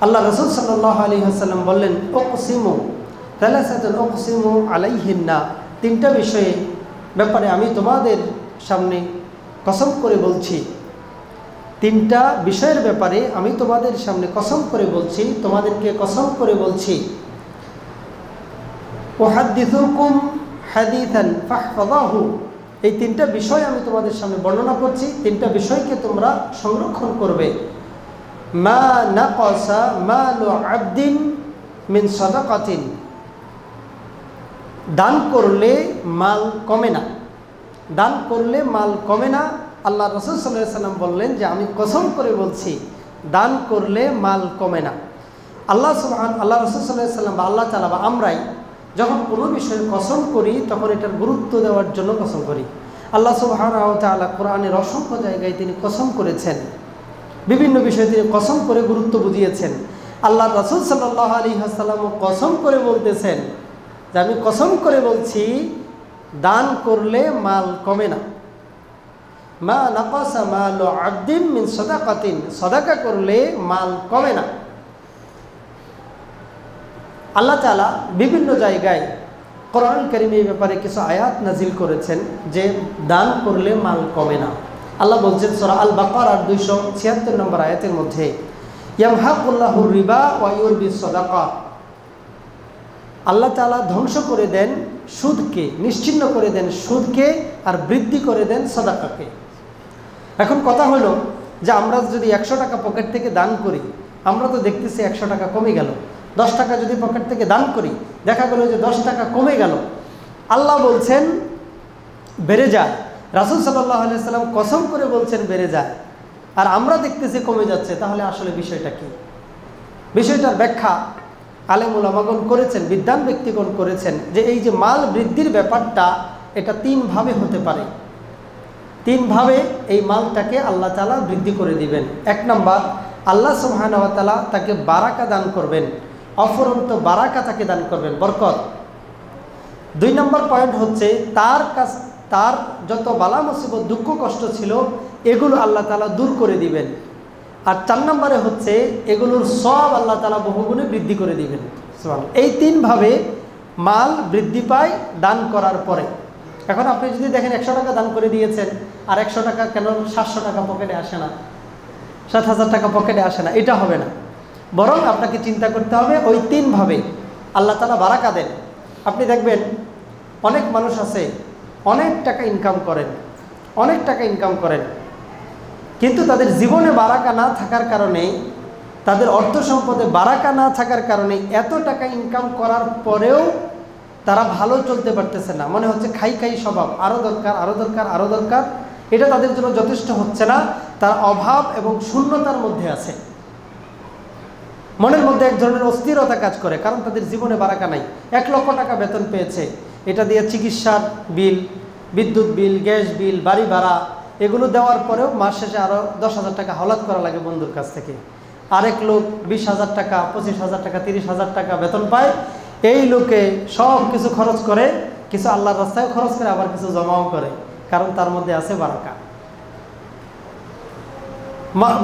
আল্লাহ রাসূল সাল্লাল্লাহু আলাইহি ওয়াসাল্লাম বললেন, উকসিমু সালাসাতুন উকসিমু আলাইহিন্না, তিনটা বিষয়ে ব্যাপারে আমি তোমাদের সামনে কসম করে বলছি, তিনটা বিষয়ের ব্যাপারে আমি তোমাদের সামনে কসম করে বলছি, তোমাদেরকে কসম করে বলছি। উহাদ্দিসুকুম হাদিসান ফাহফাযাহু, এই তিনটা বিষয় আমি তোমাদের সামনে বর্ণনা করছি, তিনটা বিষয়কে তোমরা সংরক্ষণ করবে। মা নাকাসা মালু আবদিন মিন সাদাকাতিন, দান করলে মাল কমে না, দান করলে মাল কমে না। আল্লাহ রাসূল সাল্লাল্লাহু আলাইহি ওয়াসাল্লাম বললেন যে আমি কসম করে বলছি, দান করলে মাল কমে না। আল্লাহ রাসূল সাল্লাল্লাহু আলাইহি ওয়াসাল্লাম বা আল্লাহ তাআলা বা আমরাই যখন কোনো বিষয়ে কসম করি তখন এটার গুরুত্ব দেওয়ার জন্য কসম করি। আল্লাহ সুবহানাহু ওয়া তাআলা কোরআনের অসংখ্য জায়গায় তিনি কসম করেছেন, বিভিন্ন বিষয়ে তিনি কসম করে গুরুত্ব বুঝিয়েছেন। আল্লাহ রাসূল সাল্লাল্লাহু আলাইহি ওয়াসাল্লাম কসম করে বলতেছেন যে আমি কসম করে বলছি, দান করলে মাল কমে না। মা নাকাসা মালু আবদিন মিন সাদাকাতিন, সাদাকা করলে মাল কমে না। আল্লাহ তাআলা বিভিন্ন জায়গায় কোরআন কারীমে এই ব্যাপারে কিছু আয়াত নাজিল করেছেন যে দান করলে মাল কমে না। আল্লাহ বলছেন সূরা আল বাকারার 276 নম্বর আয়াতের মধ্যে, ইয়ামহাকুল্লাহু রিবা ওয়া ইউরবিস সাদাকা, আল্লাহ তাআলা ধ্বংস করে দেন সুদকে, নিশ্চিহ্ন করে দেন সুদকে, আর বৃদ্ধি করে দেন সাদাকাকে। এখন কথা হলো যে আমরা যদি 100 টাকা পকেট থেকে দান করি, আমরা তো দেখতেছি 100 টাকা কমে গেল। 10 টাকা যদি পকেট থেকে দান করি, দেখা গেল যে 10 টাকা কমে গেল। আল্লাহ বলছেন বেড়ে যায়, রাসূল সাল্লাল্লাহু আলাইহি ওয়াসাল্লাম কসম করে বলছেন বেড়ে যায়, আর আমরা দেখতেছি কমে যাচ্ছে। তাহলে আসলে বিষয়টা কি? বিষয়টার ব্যাখ্যা আলেম উলামাগণ করেছেন, বিদ্বান ব্যক্তিগণ করেছেন যে এই যে মাল বৃদ্ধির ব্যাপারটা, এটা 3 ভাবে হতে পারে। 3 ভাবে এই মালটাকে আল্লাহ তাআলা বৃদ্ধি করে দিবেন। 1 নাম্বার, আল্লাহ সুবহানাহু ওয়া তাআলা তাকে বারাকা দান করবেন, অফুরন্ত বারাকা তাকে দান করবেন, বরকত। 2 নম্বর পয়েন্ট হচ্ছে তার যত বালা মুসিবত দুঃখ কষ্ট ছিল এগুলো আল্লাহ তাআলা দূর করে দিবেন। আর 4 নম্বরে হচ্ছে এগুলোর সব আল্লাহ তাআলা বহুগুণে বৃদ্ধি করে দিবেন। সুবহানাল্লাহ। এই 3 ভাবে মাল বৃদ্ধি পায় দান করার পরে। এখন আপনি যদি দেখেন 100 টাকা দান করে দিয়েছেন, আর 100 টাকা কেন 700 টাকা পকেটে আসে না, 7,000 টাকা পকেটে আসে না, এটা হবে না। বরং আপনাকে চিন্তা করতে হবে ওই 3 ভাবে আল্লাহ তাআলা বারাকা দেন। আপনি দেখবেন অনেক মানুষ আছে অনেক টাকা ইনকাম করেন, কিন্তু তাদের জীবনে বারাকা না থাকার কারণে, তাদের অর্থ সম্পদে বারাকা না থাকার কারণে এত টাকা ইনকাম করার পরেও তারা ভালো চলতে পারতেছে না। মনে হচ্ছে খাই স্বভাব, আরও দরকার, এটা তাদের জন্য যথেষ্ট হচ্ছে না। তার অভাব এবং শূন্যতার মধ্যে আছে, মনের মধ্যে এক ধরনের অস্থিরতা কাজ করে, কারণ তাদের জীবনে বারাকা নাই। 1 লক্ষ টাকা বেতন পেয়েছে, এটা দিয়ে চিকিৎসার বিল, বিদ্যুৎ বিল, গ্যাস বিল, বাড়ি ভাড়া এগুলো দেওয়ার পরেও মাস শেষে আরও 10,000 টাকা হাওলাত করা লাগে বন্ধুর কাছ থেকে। আরেক লোক 20,000 টাকা, 25,000 টাকা, 30,000 টাকা বেতন পায়। এই লোকে সব কিছু খরচ করে, কিছু আল্লাহর রাস্তায় খরচ করে, আবার কিছু জমাও করে, কারণ তার মধ্যে আছে বারাকা।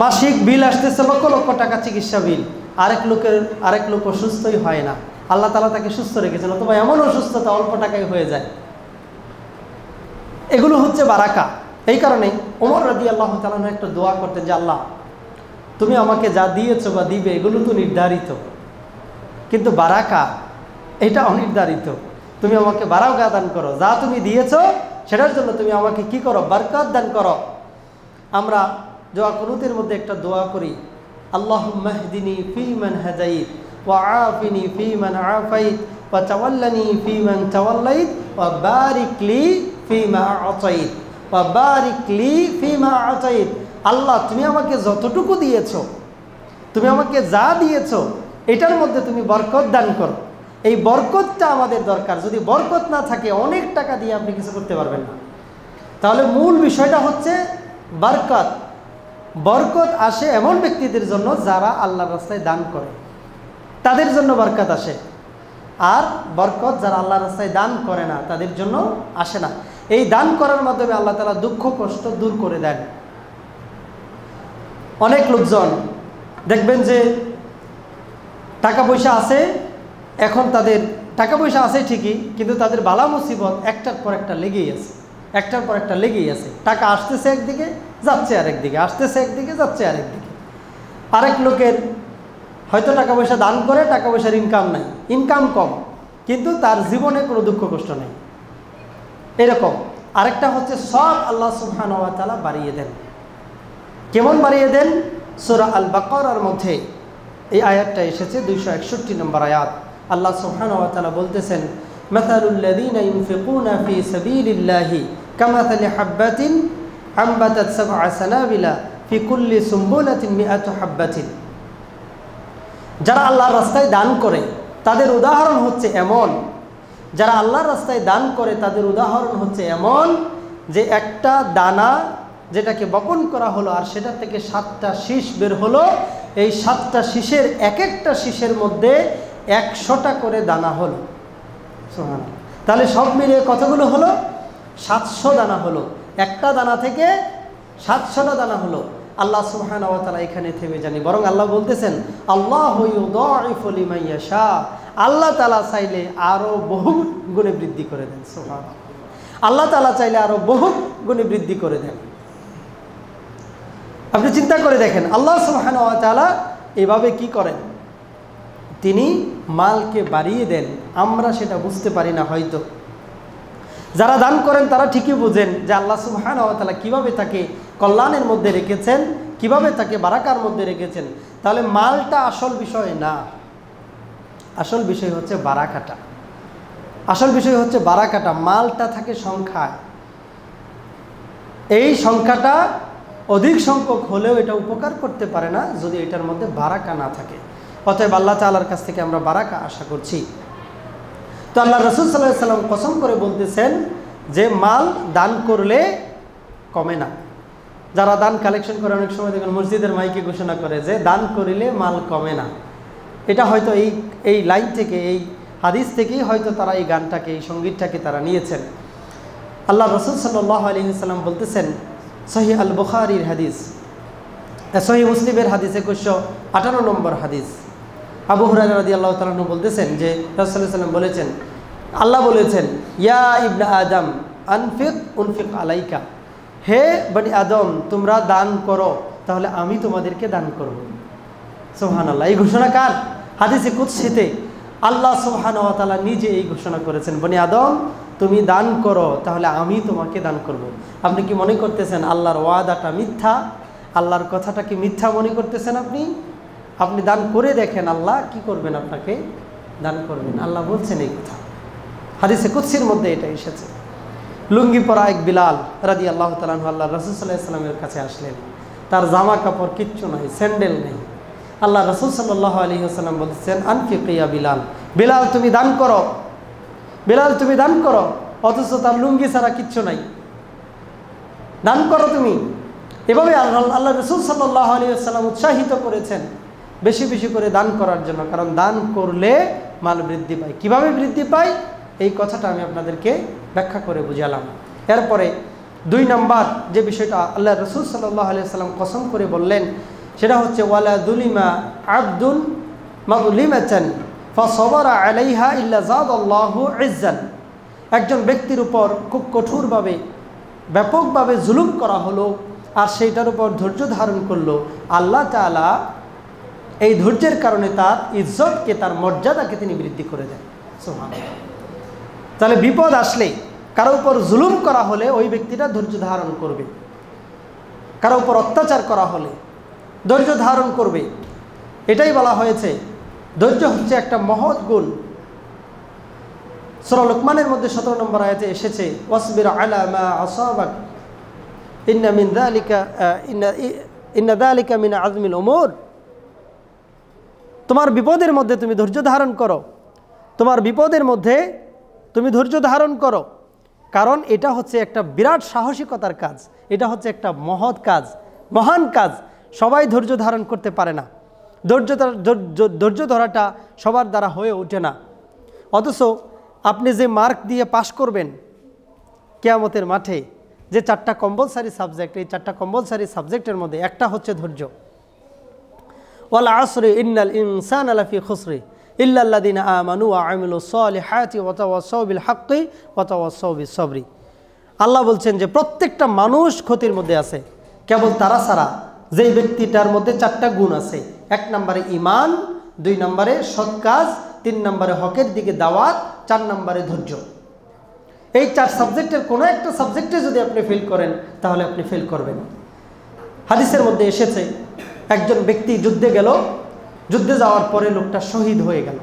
মাসিক বিল আসতেছে লক্ষ লক্ষ টাকা চিকিৎসা বিল, আরেক লোক অসুস্থই হয় না, আল্লাহ তাআলা তাকে সুস্থ রেখেছেন, অথবা এমন অসুস্থতা অল্প টাকায় হয়ে যায়। এগুলো হচ্ছে বারাকা। এই কারণে ওমর রাদিয়াল্লাহু তাআলা একটা দোয়া করতেন যে আল্লাহ, তুমি আমাকে যা দিয়েছো বা দিবে এগুলো তো নির্ধারিত, কিন্তু বারাকা এটা অনির্ধারিত। তুমি আমাকে বারাকা দান করো, যা তুমি দিয়েছো সেটার জন্য তুমি আমাকে কি করো, বরকত দান করো। আমরা দোয়া কুনুতের মধ্যে একটা দোয়া করি, আল্লাহুম্মা হদিনি ফীমান হাদাইত ওয়া আফিনি ফীমান আফাইত ওয়া তাওয়াল্লানি ফীমান তাওয়াল্লাইত ওয়া বারিক লি ফীমা আতাইত ওয়া বারিক লি ফীমা আতাইত। আল্লাহ, তুমি আমাকে যতটুকু দিয়েছো, তুমি আমাকে যা দিয়েছো এটার মধ্যে তুমি বরকত দান করো। এই বরকতটা আমাদের দরকার। যদি বরকত না থাকে অনেক টাকা দিয়ে আপনি কিছু করতে পারবেন না। তাহলে মূল বিষয়টা হচ্ছে বরকত। বরকত আসে এমন ব্যক্তিদের জন্য যারা আল্লাহর রাস্তায় দান করে, তাদের জন্য বরকত আসে। আর বরকত যারা আল্লাহর রাস্তায় দান করে না তাদের জন্য আসে না। এই দান করার মাধ্যমে আল্লাহ তাআলা দুঃখ কষ্ট দূর করে দেন। অনেক লোকজন দেখবেন যে টাকা পয়সা আছে, এখন তাদের টাকা পয়সা আছে ঠিকই, কিন্তু তাদের বালা মুসিবত একটার পর একটা লেগেই আছে, একটার পর একটা লেগেই আছে। টাকা আসতেছে একদিকে, যাচ্ছে আরেকদিকে, আসতেছে একদিকে, যাচ্ছে আরেকদিকে। আরেক লোকের হয়তো টাকা পয়সা দান করে, টাকা পয়সার ইনকাম নাই, ইনকাম কম, কিন্তু তার জীবনে কোনো দুঃখ কষ্ট নেই, এরকম। আরেকটা হচ্ছে সব আল্লাহ সুবহানাহু ওয়া তাআলা বাড়িয়ে দেন। কেমন বাড়িয়ে দেন? সূরা আল বাকারার মধ্যে এই আয়াতটা এসেছে, 261 নম্বর আয়াত। আল্লাহ সুবহানাহু ওয়া তাআলা বলতেছেন, মাসালুল লাযীনা ইউনফিকুনা ফী সাবীলিল্লাহি কামাসালি হাববাতিন আমবাতাত সাবআ সানাবিলা ফী কুল্লি সুমবুলাতিন মিআতু হাববাতিন। যারা আল্লাহর রাস্তায় দান করে তাদের উদাহরণ হচ্ছে এমন, যারা আল্লাহর রাস্তায় দান করে তাদের উদাহরণ হচ্ছে এমন যে একটা দানা যেটাকে বপন করা হলো আর সেটা থেকে 7টা শীষ বের হলো, এই 7টা শীষের এক একটা শীষের মধ্যে 100টা করে দানা হলো। সুবহানাল্লাহ। তাহলে সব মিলিয়ে কতগুলো হলো? 700 দানা হলো। একটা দানা থেকে 700টা দানা হলো। আল্লাহ সুবহানাহু ওয়া তাআলা এখানে থেমে যাননি, বরং আল্লাহ বলতেছেন, আল্লাহু ইউদাইফু লিমান ইয়াশা, আল্লাহ তাআলা চাইলে আরো বহু গুণে বৃদ্ধি করে দেন। সুবহানাল্লাহ। আল্লাহ তাআলা চাইলে আরো বহু গুণে বৃদ্ধি করে দেন। আপনি চিন্তা করে দেখেন, আল্লাহ সুবহানাহু ওয়া তাআলা এভাবে কি করেন? তিনি মালকে বাড়িয়ে দেন, আমরা সেটা বুঝতে পারি না হয়তো। যারা দান করেন তারা ঠিকই বুঝেন যে আল্লাহ সুবহানাহু ওয়া তাআলা কিভাবে তাকে কল্যাণের মধ্যে রেখেছেন, কিভাবে তাকে বারাকার মধ্যে রেখেছেন। তাহলে মালটা আসল বিষয় না, আসল বিষয় হচ্ছে বারাকাটা। আসল বিষয় হচ্ছে বারাকাটা। মালটা থাকে সংখ্যায়, এই সংখ্যাটা অধিক সংখ্যক হলেও এটা উপকার করতে পারে না যদি এটার মধ্যে বারাকা না থাকে। অতএব আল্লাহ তাআলার কাছ থেকে আমরা বারাকা আশা করছি। তো আল্লাহ রাসূল সাল্লাল্লাহু আলাইহি ওয়াসাল্লাম কসম করে বলতেছেন যে মাল দান করলে কমে না। যারা দান কালেকশন করে অনেক সময় দেখেন মসজিদের মাইকে ঘোষণা করে যে দান করিলে মাল কমে না। এটা হয়তো এই লাইন থেকে, এই হাদিস থেকেই হয়তো তারা এই গানটাকে, এই সঙ্গীতটাকে তারা নিয়েছেন। আল্লাহ রাসূল সাল্লাল্লাহু আলাইহি ওয়াসাল্লাম বলতেছেন, সহিহ আল বুখারীর হাদিস, সহিহ মুসলিমের হাদিস 2158 নম্বর হাদিস, আবু হুরায়রা রাদিয়াল্লাহু তাআলা আনহু বলতেছেন যে রাসূল সাল্লাল্লাহু আলাইহি ওয়াসাল্লাম বলেছেন, আল্লাহ বলেছেন, ইয়া ইবনা আদম আনফিক উনফিক আলাইকা, হে বনি আদম তোমরা দান করো তাহলে আমি তোমাদেরকে দান করব। সুবহানাল্লাহ। এই ঘোষণা কার? হাদিসে কুদসিতে আল্লাহ সুবহানাহু ওয়া তাআলা নিজে এই ঘোষণা করেছেন, বনি আদম তুমি দান করো তাহলে আমি তোমাকে দান করব। আপনি কি মনে করতেছেন আল্লাহর ওয়াদাটা মিথ্যা? আল্লাহর কথাটা কি মিথ্যা মনে করতেছেন আপনি? আপনি দান করে দেখেন, আল্লাহ কি করবেন? আপনাকে দান করবেন। আল্লাহ বলছেন এই কথা, হাদিসে কুদসির মধ্যে এটা এসেছে। লুঙ্গি পরা এক বিলাল রাদিয়াল্লাহু তাআলা আনহু আল্লাহ রাসূল সাল্লাল্লাহু আলাইহি ওয়াসাল্লামের কাছে আসলেন, তার জামা কাপড় কিচ্ছু নাই, স্যান্ডেল নেই। আল্লাহ রাসূল সাল্লাল্লাহু আলাইহি ওয়াসাল্লাম বলছেন, আনফিক ইয়া বিলাল, বিলাল তুমি দান করো, বিলাল তুমি দান করো। অথচ তার লুঙ্গি ছাড়া কিচ্ছু নাই, দান করো তুমি। এভাবে আল্লাহ রাসূল সাল্লাল্লাহু আলাইহি ওয়াসাল্লাম উৎসাহিত করেছেন বেশি বেশি করে দান করার জন্য, কারণ দান করলে মাল বৃদ্ধি পায়। কিভাবে বৃদ্ধি পায় এই কথাটা আমি আপনাদেরকে ব্যাখ্যা করে বুঝালাম। এরপরে 2 নম্বর যে বিষয়টা আল্লাহ রাসূল সাল্লাল্লাহু আলাইহি ওয়াসাল্লাম কসম করে বললেন সেটা হচ্ছে, ওয়ালা দুলিমা আবদুন মাযলিমাতান ফাসাবারা আলাইহা ইল্লা যাদাল্লাহু ইজ্জান। একজন ব্যক্তির উপর খুব কঠোরভাবে, ব্যাপকভাবে জুলুম করা হলো আর সেইটার উপর ধৈর্য ধারণ করলো, আল্লাহ তাআলা এই ধৈর্যের কারণে তার ইজ্জতকে, তার মর্যাদাকে তিনি বৃদ্ধি করে দেন। সুবহানাল্লাহ। তাহলে বিপদ আসলে, কারো উপর জুলুম করা হলে ওই ব্যক্তিটা ধৈর্য ধারণ করবে, কারো উপর অত্যাচার করা হলে ধৈর্য ধারণ করবে। এটাই বলা হয়েছে ধৈর্য হচ্ছে একটা মহৎ গুণ। সূরা লুকমানের মধ্যে 17 নম্বর আয়াতে এসেছে, ওয়াসবির আলা মা আসাবাক ইন্না যালিকা মিন আযমিল উমুর। তোমার বিপদের মধ্যে তুমি ধৈর্য ধারণ করো, তোমার বিপদের মধ্যে তুমি ধৈর্য ধারণ করো, কারণ এটা হচ্ছে একটা বিরাট সাহসিকতার কাজ, এটা হচ্ছে একটা মহৎ কাজ, মহান কাজ। সবাই ধৈর্য ধারণ করতে পারে না, ধৈর্য ধরাটা সবার দ্বারা হয়ে ওঠে না। অথচ আপনি যে মার্ক দিয়ে পাশ করবেন কিয়ামতের মাঠে, যে 4টা কম্পালসারি সাবজেক্ট, এই 4টা কম্পালসারি সাবজেক্টের মধ্যে একটা হচ্ছে ধৈর্য। ওয়াল আসরি ইন্নাল ইনসানা লাফি খুসরি ইল্লা আল্লাযিনা আমানু ওয়া আমিলুস সলিহাতি ওয়া তাওয়াসাউ বিল হাক্কি ওয়া তাওয়াসাউ বিস সাবরি। আল্লাহ বলছেন যে প্রত্যেকটা মানুষ ক্ষতির মধ্যে আছে, কেবল তারা ছাড়া যেই ব্যক্তিটার মধ্যে 4টা গুণ আছে। 1 নম্বরে ঈমান, 2 নম্বরে সৎ কাজ, 3 নম্বরে হকের দিকে দাওয়াত, 4 নম্বরে ধৈর্য। এই 4 সাবজেক্টের কোনো একটা সাবজেক্টে যদি আপনি ফেল করেন তাহলে আপনি ফেল করবেন। হাদিসের মধ্যে এসেছে একজন ব্যক্তি যুদ্ধে গেল, যুদ্ধে যাওয়ার পরে লোকটা শহীদ হয়ে গেল,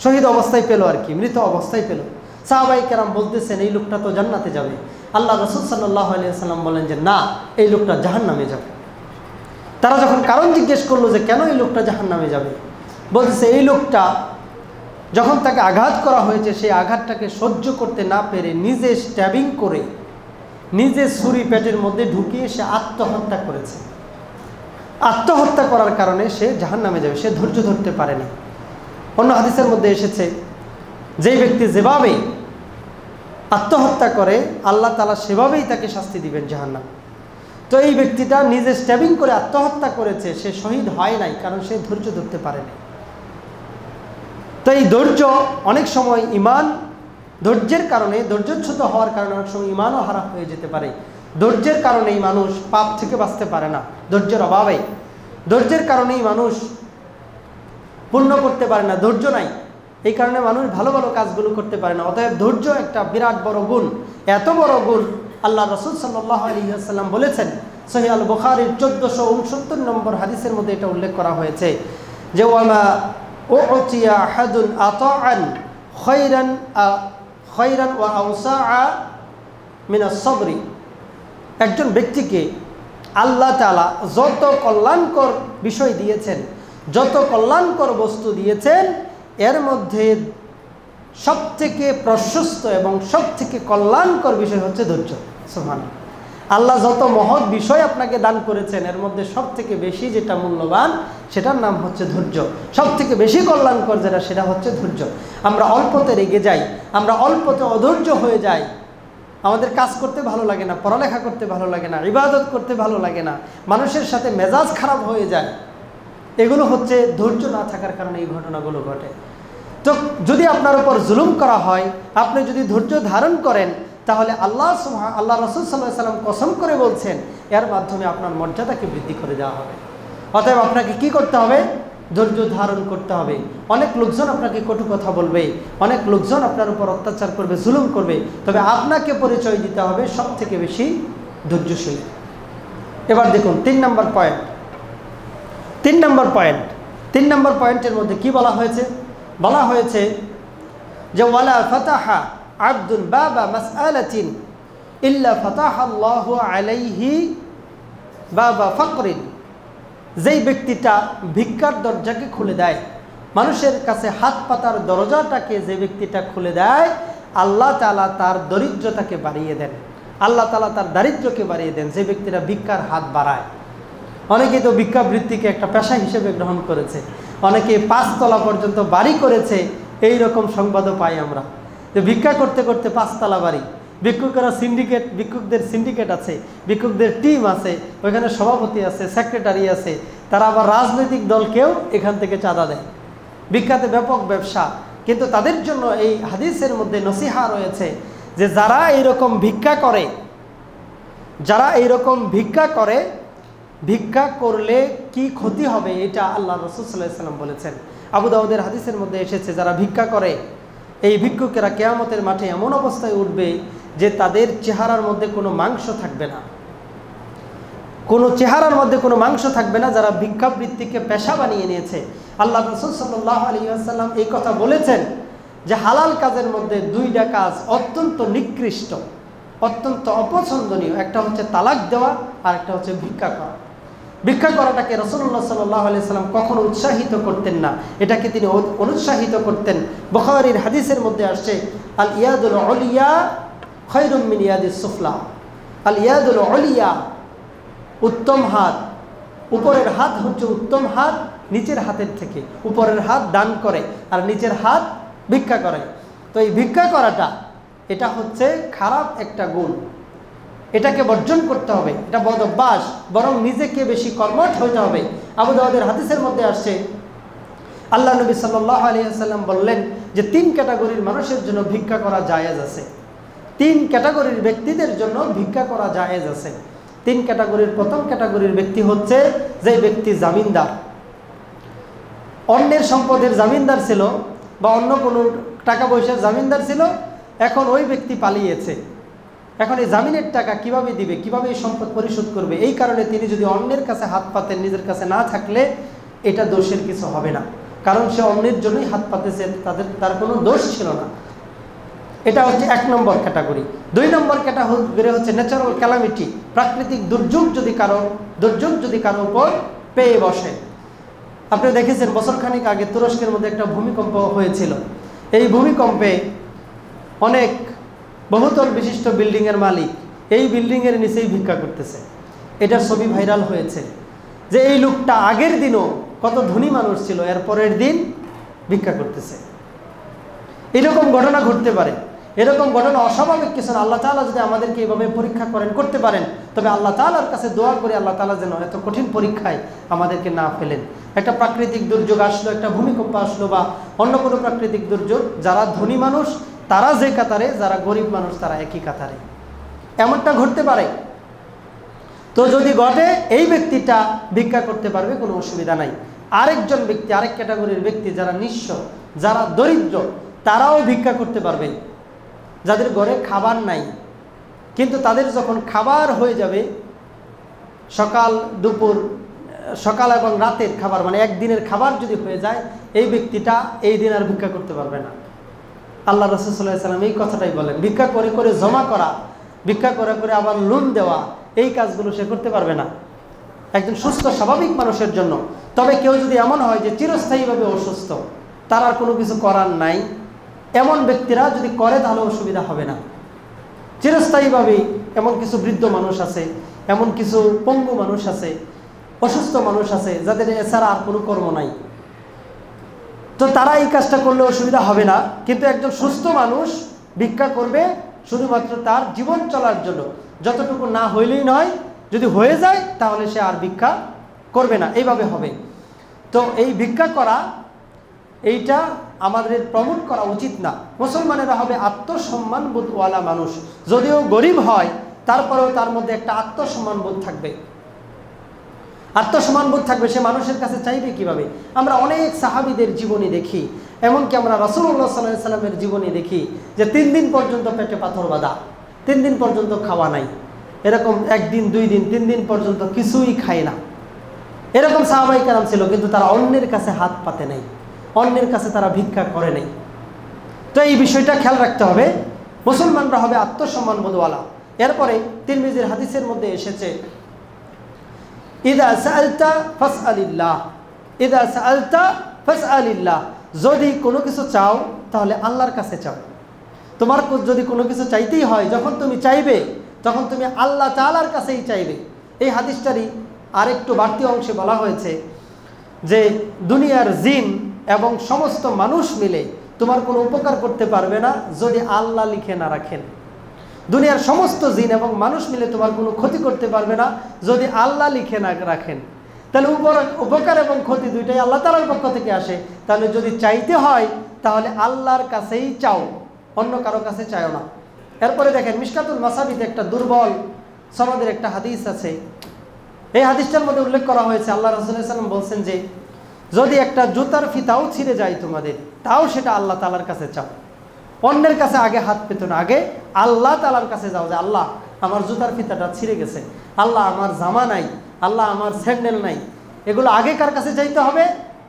শহীদ অবস্থায় পেল আর কি, মৃত অবস্থায় পেল। সাহাবায়ে কেরাম বলতেছেন এই লোকটা তো জান্নাতে যাবে। আল্লাহ রাসূল সাল্লাল্লাহু আলাইহি ওয়াসাল্লাম বলেন যে না, এই লোকটা জাহান্নামে যাবে। তারা যখন কারণ জিজ্ঞেস করলো যে কেন এই লোকটা জাহান্নামে যাবে, বলতেছে এই লোকটা যখন তাকে আঘাত করা হয়েছে সেই আঘাতটাকে সহ্য করতে না পেরে নিজে স্ট্যাবিং করে নিজে ছুরি পেটের মধ্যে ঢুকিয়ে সে আত্মহত্যা করেছে। আত্মহত্যা করার কারণে সে জাহান্নামে যাবে, সে ধৈর্য ধরতে পারেনি। অন্য হাদিসের মধ্যে এসেছে যেই ব্যক্তি যেভাবে আত্মহত্যা করে আল্লাহ তাআলা সেভাবেই তাকে শাস্তি দিবেন জাহান্নাম। তো এই ব্যক্তিটা নিজে স্ট্যাবিং করে আত্মহত্যা করেছে, সে শহীদ হয় নাই, কারণ সে ধৈর্য ধরতে পারেনি। তো এই ধৈর্য অনেক সময় ঈমান, ধৈর্যের কারণে, ধৈর্যচ্যুত হওয়ার কারণে অনেক সময় ঈমানও হারা হয়ে যেতে পারে। ধৈর্যের কারণেই মানুষ পাপ থেকে বাঁচতে পারে না, ধৈর্যের অভাবে। ধৈর্যের কারণেই মানুষ পূর্ণ করতে পারে না, ধৈর্য নাই, এই কারণে মানুষ ভালো ভালো কাজগুলো করতে পারে না। অতএব ধৈর্য একটা বিরাট বড় গুণ। এত বড় গুণ আল্লাহ রাসূল সাল্লাল্লাহু আলাইহি ওয়াসাল্লাম বলেছেন, সহিহ আল বুখারীর 1469 নম্বর হাদিসের মধ্যে এটা উল্লেখ করা হয়েছে যে ওয়ামা উতিয়া আহাদুন আতাআন খায়রান ওয়া আওসাআ মিনাস সাবরি। একজন ব্যক্তিকে আল্লাহ তাআলা যত কল্যাণকর বিষয় দিয়েছেন, যত কল্যাণকর বস্তু দিয়েছেন, এর মধ্যে সবথেকে প্রশস্ত এবং সবথেকে কল্যাণকর বিষয় হচ্ছে ধৈর্য। সুবহানাল্লাহ। আল্লাহ যত মহৎ বিষয় আপনাকে দান করেছেন এর মধ্যে সবথেকে বেশি যেটা মূল্যবান সেটার নাম হচ্ছে ধৈর্য। সবথেকে বেশি কল্যাণকর যেটা সেটা হচ্ছে ধৈর্য। আমরা অল্পতে রেগে যাই, আমরা অল্পতে অধৈর্য হয়ে যাই, আমাদের কাজ করতে ভালো লাগে না, পড়ালেখা করতে ভালো লাগে না, ইবাদত করতে ভালো লাগে না, মানুষের সাথে মেজাজ খারাপ হয়ে যায়। এগুলো হচ্ছে ধৈর্য না থাকার কারণে এই ঘটনাগুলো ঘটে। তো যদি আপনার উপর জুলুম করা হয়, আপনি যদি ধৈর্য ধারণ করেন, তাহলে আল্লাহ রাসূল সাল্লাল্লাহু আলাইহি ওয়াসাল্লাম কসম করে বলছেন এর মাধ্যমে আপনার মর্যাদাকে বৃদ্ধি করে দেওয়া হবে। অতএব আপনাকে কি করতে হবে? ধৈর্য ধারণ করতে হবে। অনেক লোকজন আপনাকে কটু কথা বলবে, অনেক লোকজন আপনার উপর অত্যাচার করবে, জুলুম করবে, তবে আপনাকে পরিচয় দিতে হবে সবথেকে বেশি ধৈর্যশীল। এবার দেখুন 3 নম্বর পয়েন্ট। 3 নম্বর পয়েন্টের মধ্যে কি বলা হয়েছে? বলা হয়েছে যে ওয়ালা ফাতাহা আব্দুন বাবা মাসআলাতিন ইল্লা ফাতাহাল্লাহু আলাইহি বাবা ফাকরিন। যেই ব্যক্তিটা ভিক্ষার দরজাকে খুলে দেয়, মানুষের কাছে হাত পাতার দরজাটাকে যে ব্যক্তিটা খুলে দেয়, আল্লাহ তাআলা তার দরিদ্রতাকে বাড়িয়ে দেন, আল্লাহ তাআলা তার দারিদ্র্যকে বাড়িয়ে দেন। যে ব্যক্তিরা ভিক্ষার হাত বাড়ায়, অনেকে তো ভিক্ষাবৃত্তিকে একটা পেশা হিসেবে গ্রহণ করেছে, অনেকে 5 তলা পর্যন্ত বাড়ি করেছে, এই রকম সংবাদও পাই আমরা যে ভিক্ষা করতে করতে 5 তলা বাড়ি। ভিক্ষুকেরা সিন্ডিকেট, ভিক্ষুকদের সিন্ডিকেট আছে, ভিক্ষুকদের টিম আছে, ওইখানে সভাপতি আছে, সেক্রেটারি আছে, তারা আবার রাজনৈতিক দলকেও এখান থেকে চাঁদা দেয়। ভিক্ষাতে ব্যাপক ব্যবসা। কিন্তু তাদের জন্য এই হাদিসের মধ্যে নসিহা রয়েছে যে যারা এইরকম ভিক্ষা করে, যারা এইরকম ভিক্ষা করে, ভিক্ষা করলে কি ক্ষতি হবে এটা আল্লাহ রাসূল সাল্লাল্লাহু আলাইহি ওয়াসাল্লাম বলেছেন। আবু দাউদের হাদিসের মধ্যে এসেছে যারা ভিক্ষা করে এই ভিক্ষুকেরা কিয়ামতের মাঠে এমন অবস্থায় উঠবে যে তাদের চেহারার মধ্যে কোনো মাংস থাকবে না, কোনো চেহারার মধ্যে কোনো মাংস থাকবে না, যারা ভিক্ষাবৃত্তিকে পেশা বানিয়ে নিয়েছে। আল্লাহ রাসূল সাল্লাল্লাহু আলাইহি ওয়াসাল্লাম এই কথা বলেছেন যে হালাল কাজের মধ্যে 2টা কাজ অত্যন্ত নিকৃষ্ট, অত্যন্ত অপছন্দনীয়। একটা হচ্ছে তালাক দেওয়া আর একটা হচ্ছে ভিক্ষা করা। ভিক্ষা করাটাকে রাসূলুল্লাহ সাল্লাল্লাহু আলাইহি ওয়াসাল্লাম কখনো উৎসাহিত করতেন না, এটাকে তিনি অনুৎসাহিত করতেন। বুখারীর হাদিসের মধ্যে আসছে আল ইয়াদুল উলিয়া খায়রুম মিন ইয়াদিস সুফলা। আল ইয়াদুল উলিয়া উত্তম হাত, উপরের হাত হচ্ছে উত্তম হাত নিচের হাতের থেকে। উপরের হাত দান করে আর নিচের হাত ভিক্ষা করে। তো এই ভিক্ষা করাটা এটা হচ্ছে খারাপ একটা গুণ। এটাকে বর্জন করতে হবে, এটা বদ অভ্যাস, বরং নিজেকে বেশি কর্মঠ হতে হবে। আবু দাউদের হাদিসের মধ্যে আসছে, আল্লাহ নবী সাল্লাল্লাহু আলাইহি ওয়াসাল্লাম বললেন যে 3 ক্যাটাগরির মানুষের জন্য ভিক্ষা করা জায়েজ আছে। 3 ক্যাটাগরির ব্যক্তিদের জন্য ভিক্ষা করা জায়েজ আছে। 3 ক্যাটাগরির প্রথম ক্যাটাগরির ব্যক্তি হচ্ছে যে ব্যক্তি জামিনদার, অন্যের সম্পদের জামিনদার ছিল বা অন্য কোনো টাকা পয়সার জামিনদার ছিল, এখন ওই ব্যক্তি পালিয়েছে। এখন এই জামিনের টাকা কিভাবে দিবে, কিভাবে এই সম্পদ পরিশোধ করবে? এই কারণে তিনি যদি অন্যের কাছে হাত পাতেন, নিজের কাছে না থাকলে এটা দোষের কিছু হবে না, কারণ সে অন্যের জন্যই হাত পাতেছে, তার কোনো দোষ ছিল না। এটা হচ্ছে 1 নম্বর ক্যাটাগরি। 2 নম্বর ক্যাটাগরি হচ্ছে ন্যাচারাল ক্যালামিটি, প্রাকৃতিক দুর্যোগ যদি কারো উপর পেয়ে বসে। আপনি দেখেছেন বছরখানেক আগে তুরস্কের মধ্যে একটা ভূমিকম্প হয়েছিল। এই ভূমিকম্পে অনেক বহুতল বিশিষ্ট বিল্ডিংয়ের মালিক এই বিল্ডিংয়ের নিচেই ভিক্ষা করতেছে। এটার ছবি ভাইরাল হয়েছে যে এই লোকটা আগের দিনও কত ধনী মানুষ ছিল, এর পরের দিন ভিক্ষা করতেছে। এরকম ঘটনা ঘটতে পারে, এরকম ঘটনা অস্বাভাবিক কিছু না। আল্লাহ তাআলা যদি আমাদেরকে এইভাবে পরীক্ষা করতে পারেন, তবে আল্লাহ তাআলার কাছে দোয়া করে আল্লাহ তাআলা যেন এত কঠিন পরীক্ষায় আমাদেরকে না ফেলেন। একটা প্রাকৃতিক দুর্যোগ আসলো, একটা ভূমিকম্প আসলো বা অন্য কোনো প্রাকৃতিক দুর্যোগ, যারা ধনী মানুষ তারা যে কাতারে, যারা গরিব মানুষ তারা একই কাতারে, এমনটা ঘটতে পারে। তো যদি ঘটে, এই ব্যক্তিটা ভিক্ষা করতে পারবে, কোনো অসুবিধা নাই। আরেকজন ব্যক্তি, আরেক ক্যাটাগরির ব্যক্তি যারা নিঃস্ব, যারা দরিদ্র, তারাও ভিক্ষা করতে পারবে। যাদের ঘরে খাবার নাই, কিন্তু তাদের যখন খাবার হয়ে যাবে, সকাল দুপুর, সকাল এবং রাতের খাবার, মানে একদিনের খাবার যদি হয়ে যায়, এই ব্যক্তিটা এই দিন আর ভিক্ষা করতে পারবে না। আল্লাহ রাসূল সাল্লাল্লাহু আলাইহি ওয়াসাল্লাম এই কথাটাই বলেন। ভিক্ষা করে করে জমা করা, ভিক্ষা করে করে আবার লোন দেওয়া, এই কাজগুলো সে করতে পারবে না একজন সুস্থ স্বাভাবিক মানুষের জন্য। তবে কেউ যদি এমন হয় যে চিরস্থায়ীভাবে অসুস্থ, তার আর কোনো কিছু করার নাই, এমন ব্যক্তিরা যদি করে তাহলে অসুবিধা হবে না। চিরস্থায়ীভাবে এমন কিছু বৃদ্ধ মানুষ আছে, এমন কিছু পঙ্গু মানুষ আছে, অসুস্থ মানুষ আছে, যাদের এছাড়া আর কোনো কর্ম নাই, তো তারা এই কাজটা করলে অসুবিধা হবে না। কিন্তু একজন সুস্থ মানুষ ভিক্ষা করবে শুধুমাত্র তার জীবন চলার জন্য, যতটুকু না হইলেই নয়, যদি হয়ে যায় তাহলে সে আর ভিক্ষা করবে না, এইভাবে হবে। তো এই ভিক্ষা করা, এইটা আমাদের প্রমোট করা উচিত না। মুসলমানেরা হবে আত্মসম্মান বোধওয়ালা মানুষ, যদিও গরিব হয় তারপরেও তার মধ্যে একটা আত্মসম্মান বোধ থাকবে। আত্মসম্মান বোধ থাকবে, সে মানুষের কাছে চাইবে কিভাবে? আমরা অনেক সাহাবীদের জীবনী দেখি, এমনকি আমরা রাসূলুল্লাহ সাল্লাল্লাহু আলাইহি সাল্লামের জীবনী দেখি যে 3 দিন পর্যন্ত পেটে পাথর বাঁধা, 3 দিন পর্যন্ত খাওয়া নাই, এরকম 1 দিন 2 দিন 3 দিন পর্যন্ত কিছুই খায় না, এরকম সাহাবায়ে কেরাম ছিল। কিন্তু তারা অন্যের কাছে হাত পাতে নাই, অন্যের কাছে তারা ভিক্ষা করে নাই। তো এই বিষয়টা খেয়াল রাখতে হবে। মুসলমানরা হবে আত্মসম্মান বোধওয়ালা। এরপরে তিরমিজির হাদিসের মধ্যে এসেছে, ইদা সাআলতা ফাসআলিল্লাহ, ইদা সাআলতা ফাসআলিল্লাহ, যদি কোনো কিছু চাও তাহলে আল্লাহর কাছে চাও। তোমার যদি কোনো কিছু চাইতেই হয়, যখন তুমি চাইবে তখন তুমি আল্লাহ তাআলার কাছেই চাইবে। এই হাদিসটারই আরেকটু বাড়তি অংশে বলা হয়েছে যে দুনিয়ার জিন এবং সমস্ত মানুষ মিলে তোমার কোনো উপকার করতে পারবে না যদি আল্লাহ লিখে না রাখেন। দুনিয়ার সমস্ত জিন এবং মানুষ মিলে তোমার কোনো ক্ষতি করতে পারবে না যদি আল্লাহ লিখে না রাখেন। তাহলে উপকার এবং ক্ষতি দুইটাই আল্লাহ তাআলার পক্ষ থেকে আসে। তাহলে যদি চাইতে হয় তাহলে আল্লাহর কাছেই চাও, অন্য কারো কাছে চাও না। এরপরে দেখেন মিশকাতুল মাসাবিতে একটা দুর্বল সনদের একটা হাদিস আছে। এই হাদিসটার মধ্যে উল্লেখ করা হয়েছে, আল্লাহ রাসূল সাল্লাল্লাহু আলাইহি ওয়াসাল্লাম বলছেন যে যদি একটা জুতার ফিতাও ছিঁড়ে যায় তোমাদের, তাও সেটা আল্লাহ তাআলার কাছে চাও। অন্যের কাছে আগে হাত পেতো না, আগে আল্লাহ তাআলার কাছে যাও যে আল্লাহ আমার জুতার ফিতাটা ছিঁড়ে গেছে, আল্লাহ আমার জামা নাই, আল্লাহ আমার স্যান্ডেল নাই, এগুলো আগে কার কাছে চাইতে হবে?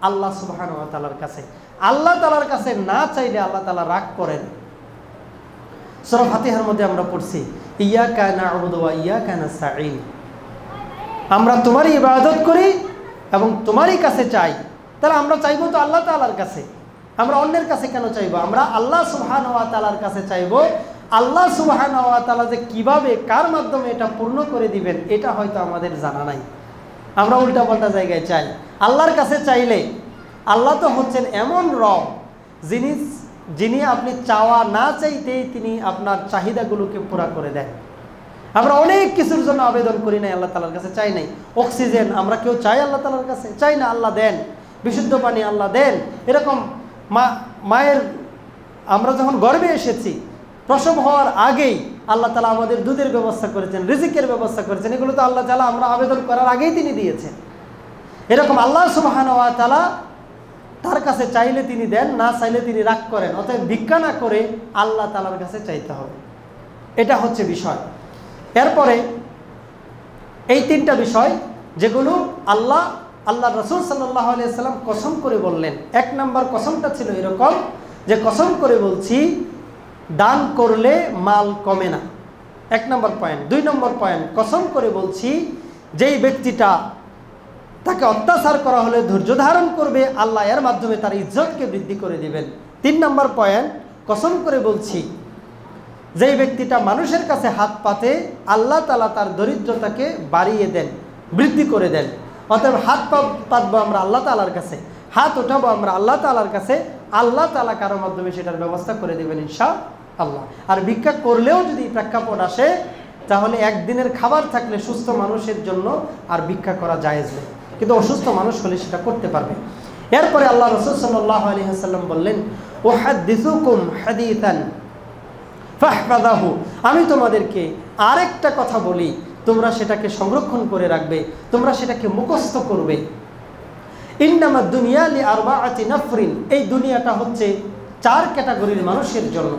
আল্লাহ সুবহানাহু ওয়া তাআলার কাছে। আল্লাহ তাআলার কাছে না চাইলে আল্লাহ তাআলা রাগ করেন। সূরা ফাতিহার মধ্যে আমরা পড়ছি ইয়াকা না'বুদু ওয়া ইয়াকা নাস্তাঈন, আমরা তোমারই ইবাদত করি এবং তোমারই কাছে চাই। তাহলে আমরা চাইবো তো আল্লাহ তাআলার কাছে, আমরা অন্যের কাছে কেন চাইবো? আমরা আল্লাহ সুবহানাহু ওয়া তাআলার কাছে চাইবো। আল্লাহ সুবহানাহু ওয়া তাআলা যে কিভাবে কার মাধ্যমে এটা পূর্ণ করে দিবেন এটা হয়তো আমাদের জানা নাই, আমরা উল্টাপাল্টা জায়গায় চাই। আল্লাহর কাছে চাইলে আল্লাহ তো হচ্ছেন এমন রব যিনি আপনি চাওয়া না চাইতেই তিনি আপনার চাহিদাগুলোকে পুরা করে দেন। আমরা অনেক কিছুর জন্য আবেদন করি নাই, আল্লাহ তাআলার কাছে চাই নাই। অক্সিজেন আমরা কেউ চাই আল্লাহ তাআলার কাছে? চাই না, আল্লাহ দেন। বিশুদ্ধ পানি আল্লাহ দেন। এরকম মায়ের আমরা যখন গর্ভে এসেছি, প্রসব হওয়ার আগেই আল্লাহ তাআলা আমাদের দুধের ব্যবস্থা করেছেন, রিজিকের ব্যবস্থা করেছেন। এগুলো তো আল্লাহ তাআলা আমরা আবেদন করার আগেই তিনি দিয়েছেন। এরকম আল্লাহ সুবহানাহু ওয়া তাআলা তার কাছে চাইলে তিনি দেন, না চাইলে তিনি রাগ করেন। অতএব ভিক্ষা না করে আল্লাহ তাআলার কাছে চাইতে হবে, এটা হচ্ছে বিষয়। এরপরে এই তিনটা বিষয় যেগুলো আল্লাহ রাসূল সাল্লাল্লাহু আলাইহি ওয়াসাল্লাম কসম করে বললেন। এক নম্বর কসমটা ছিল এরকম যে কসম করে বলছি দান করলে মাল কমে না, এক নম্বর পয়েন্ট। দুই নম্বর পয়েন্ট, কসম করে বলছি যেই ব্যক্তিটা তাকে অত্যাচার করা হলে ধৈর্য ধারণ করবে, আল্লাহ এর মাধ্যমে তার ইজ্জতকে বৃদ্ধি করে দিবেন। তিন নম্বর পয়েন্ট, কসম করে বলছি যেই ব্যক্তিটা মানুষের কাছে হাত পাতে, আল্লাহ তাআলা তার দরিদ্রতাকে বাড়িয়ে দেন, বৃদ্ধি করে দেন। অতএব হাত পাতবো আমরা আল্লাহ তাআলার কাছে, হাত ওঠাবো আমরা আল্লাহ তাআলার কাছে, আল্লাহ তাআলা কারোর মাধ্যমে সেটার ব্যবস্থা করে দেবেন ইনশাআল্লাহ। আর ভিক্ষা করলেও যদি প্রেক্ষাপট আসে, তাহলে একদিনের খাবার থাকলে সুস্থ মানুষের জন্য আর ভিক্ষা করা জায়েজ নেই, কিন্তু অসুস্থ মানুষ হলে সেটা করতে পারবে। এরপরে আল্লাহ রাসূল সাল্লাল্লাহু আলাইহি ওয়াসাল্লাম বললেন, উহাদ্দিসুকুম হাদিসান ফাহফাযাহু, আমি তোমাদেরকে আরেকটা কথা বলি, তোমরা সেটাকে সংরক্ষণ করে রাখবে, তোমরা সেটাকে মুখস্থ করবে। ইন্নামা দুনিয়া লিআরবাআতি নাফরিন, এই দুনিয়াটা হচ্ছে 4 ক্যাটাগরির মানুষের জন্য।